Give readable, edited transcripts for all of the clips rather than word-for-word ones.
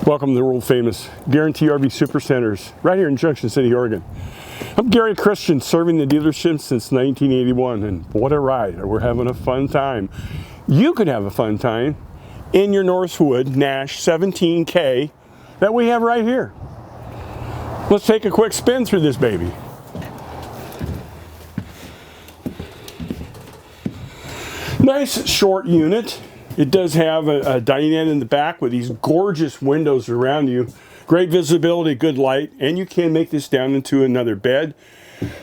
Welcome to the world famous Guaranty RV Supercenters right here in Junction City, Oregon. I'm Gary Christian, serving the dealership since 1981, and what a ride. We're having a fun time. You could have a fun time in your Northwood Nash 17K that we have right here. Let's take a quick spin through this baby. Nice short unit. It does have a dinette in the back with these gorgeous windows around you. Great visibility, good light, and you can make this down into another bed.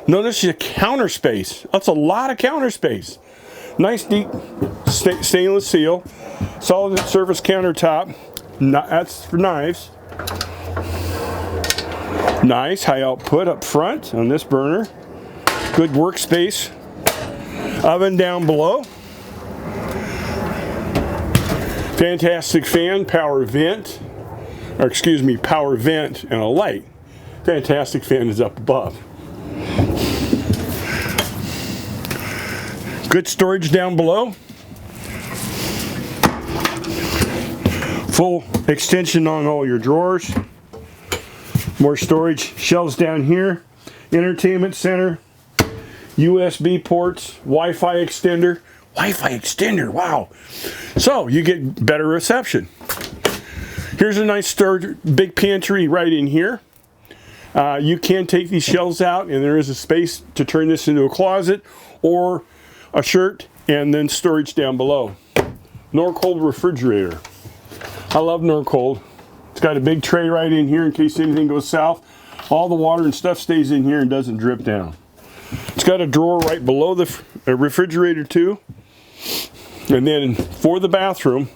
Notice the counter space. That's a lot of counter space. Nice deep stainless steel, solid surface countertop. That's for knives. Nice high output up front on this burner. Good workspace. Oven down below. Fantastic fan, power vent, or excuse me, power vent and a light. Fantastic fan is up above. Good storage down below. Full extension on all your drawers. More storage, shelves down here. Entertainment center, USB ports, Wi-Fi extender. Wi-Fi extender, wow. So you get better reception. Here's a nice big pantry right in here. You can take these shelves out and there is a space to turn this into a closet or a shirt, and then storage down below. Norcold refrigerator. I love Norcold. It's got a big tray right in here in case anything goes south. All the water and stuff stays in here and doesn't drip down. It's got a drawer right below the refrigerator too. And then for the bathroom,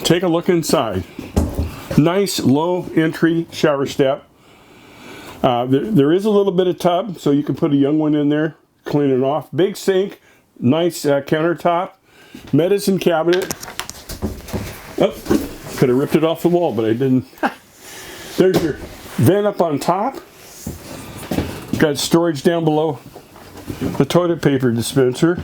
take a look inside. Nice low entry shower step. There is a little bit of tub, so you can put a young one in there, clean it off. Big sink, nice countertop, medicine cabinet. Oh, could have ripped it off the wall, but I didn't. There's your vent up on top. Got storage down below the toilet paper dispenser.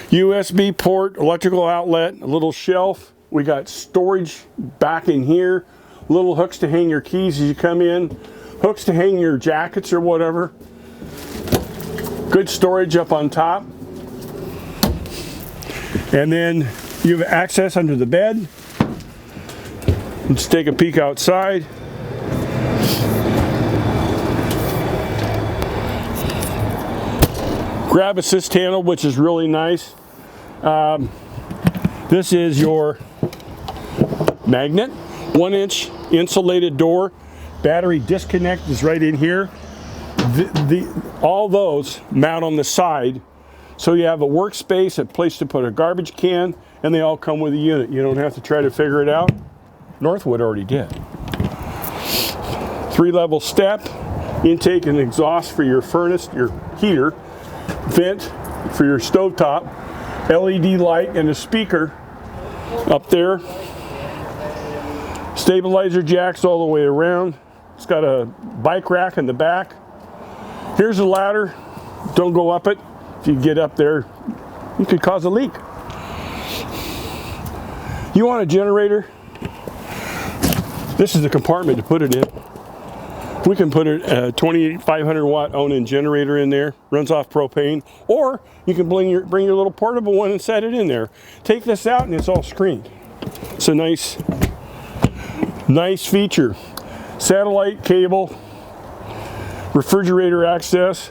USB port, electrical outlet, a little shelf. We got storage back in here. Little hooks to hang your keys as you come in. Hooks to hang your jackets or whatever. Good storage up on top. And then you have access under the bed. Let's take a peek outside. Grab assist handle, which is really nice. This is your magnet, 1-inch insulated door. Battery disconnect is right in here. All those mount on the side, so you have a workspace, a place to put a garbage can, and they all come with a unit. You don't have to try to figure it out. Northwood already did. 3-level step, intake and exhaust for your furnace, your heater, vent for your stovetop, LED light and a speaker up there. Stabilizer jacks all the way around. It's got a bike rack in the back. Here's a ladder. Don't go up it. If you get up there, you could cause a leak. You want a generator? This is the compartment to put it in. We can put a 2,500 watt awning generator in there, runs off propane, or you can bring your little portable one and set it in there. Take this out and it's all screened. It's a nice feature. Satellite cable, refrigerator access,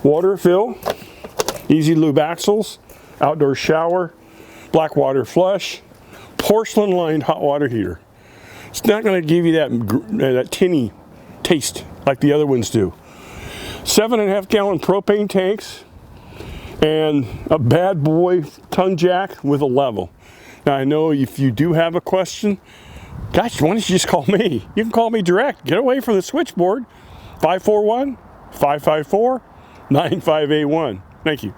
water fill, easy lube axles, outdoor shower, black water flush, porcelain lined hot water heater. It's not going to give you that tinny taste like the other ones do. 7.5 gallon propane tanks and a bad boy tongue jack with a level. Now I know if you do have a question, gosh, why don't you just call me? You can call me direct. Get away from the switchboard. 541-554-9581. Thank you.